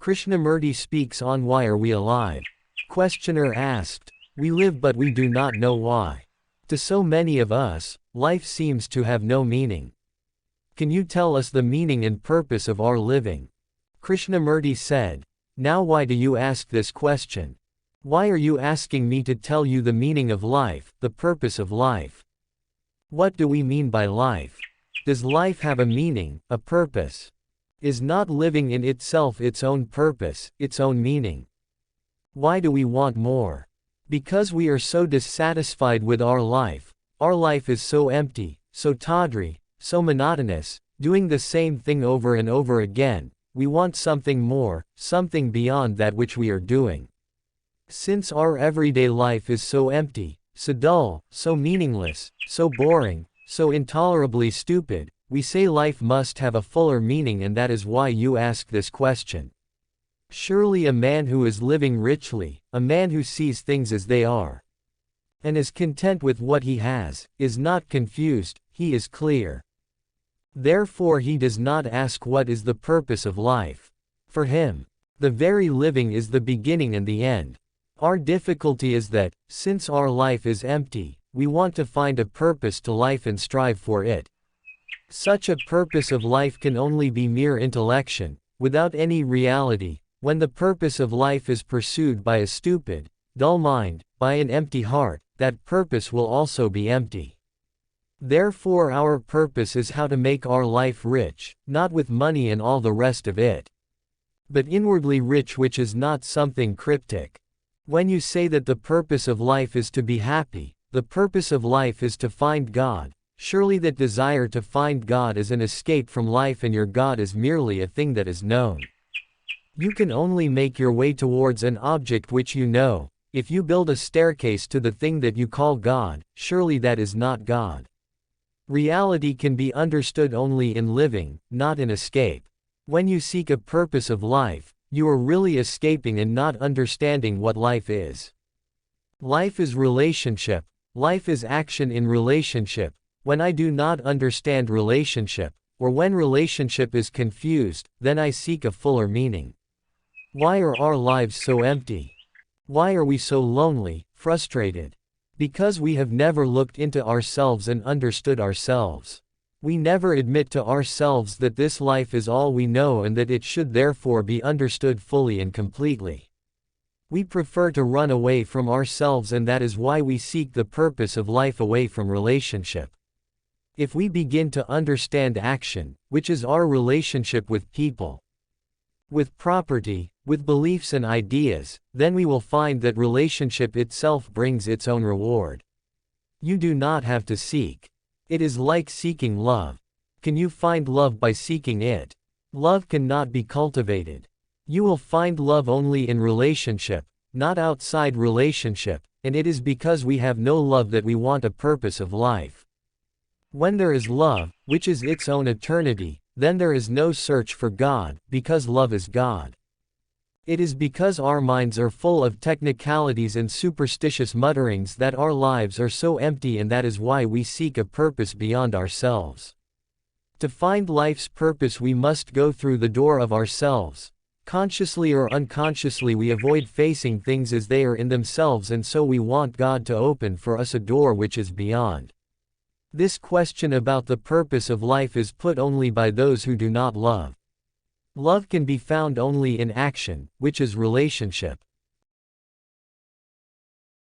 Krishnamurti speaks on Why Are We Alive? Questioner asked. We live but we do not know why. To so many of us, life seems to have no meaning. Can you tell us the meaning and purpose of our living? Krishnamurti said. Now why do you ask this question? Why are you asking me to tell you the meaning of life, the purpose of life? What do we mean by life? Does life have a meaning, a purpose? Is not living in itself its own purpose, its own meaning? Why do we want more? Because we are so dissatisfied with our life. Our life is so empty, so tawdry, so monotonous, doing the same thing over and over again. We want something more, something beyond that which we are doing. Since our everyday life is so empty, so dull, so meaningless, so boring, so intolerably stupid, we say life must have a fuller meaning, and that is why you ask this question. Surely a man who is living richly, a man who sees things as they are, and is content with what he has, is not confused, he is clear. Therefore he does not ask what is the purpose of life. For him, the very living is the beginning and the end. Our difficulty is that, since our life is empty, we want to find a purpose to life and strive for it. Such a purpose of life can only be mere intellection, without any reality. When the purpose of life is pursued by a stupid, dull mind, by an empty heart, that purpose will also be empty. Therefore our purpose is how to make our life rich, not with money and all the rest of it, but inwardly rich, which is not something cryptic. When you say that the purpose of life is to be happy, the purpose of life is to find God, surely that desire to find God is an escape from life, and your God is merely a thing that is known. You can only make your way towards an object which you know. If you build a staircase to the thing that you call God, surely that is not God. Reality can be understood only in living, not in escape. When you seek a purpose of life, you are really escaping and not understanding what life is. Life is relationship. Life is action in relationship. When I do not understand relationship, or when relationship is confused, then I seek a fuller meaning. Why are our lives so empty? Why are we so lonely, frustrated? Because we have never looked into ourselves and understood ourselves. We never admit to ourselves that this life is all we know and that it should therefore be understood fully and completely. We prefer to run away from ourselves, and that is why we seek the purpose of life away from relationship. If we begin to understand action, which is our relationship with people, with property, with beliefs and ideas, then we will find that relationship itself brings its own reward. You do not have to seek. It is like seeking love. Can you find love by seeking it? Love cannot be cultivated. You will find love only in relationship, not outside relationship, and it is because we have no love that we want a purpose of life. When there is love, which is its own eternity, then there is no search for God, because love is God. It is because our minds are full of technicalities and superstitious mutterings that our lives are so empty, and that is why we seek a purpose beyond ourselves. To find life's purpose we must go through the door of ourselves. Consciously or unconsciously we avoid facing things as they are in themselves, and so we want God to open for us a door which is beyond. This question about the purpose of life is put only by those who do not love. Love can be found only in action, which is relationship.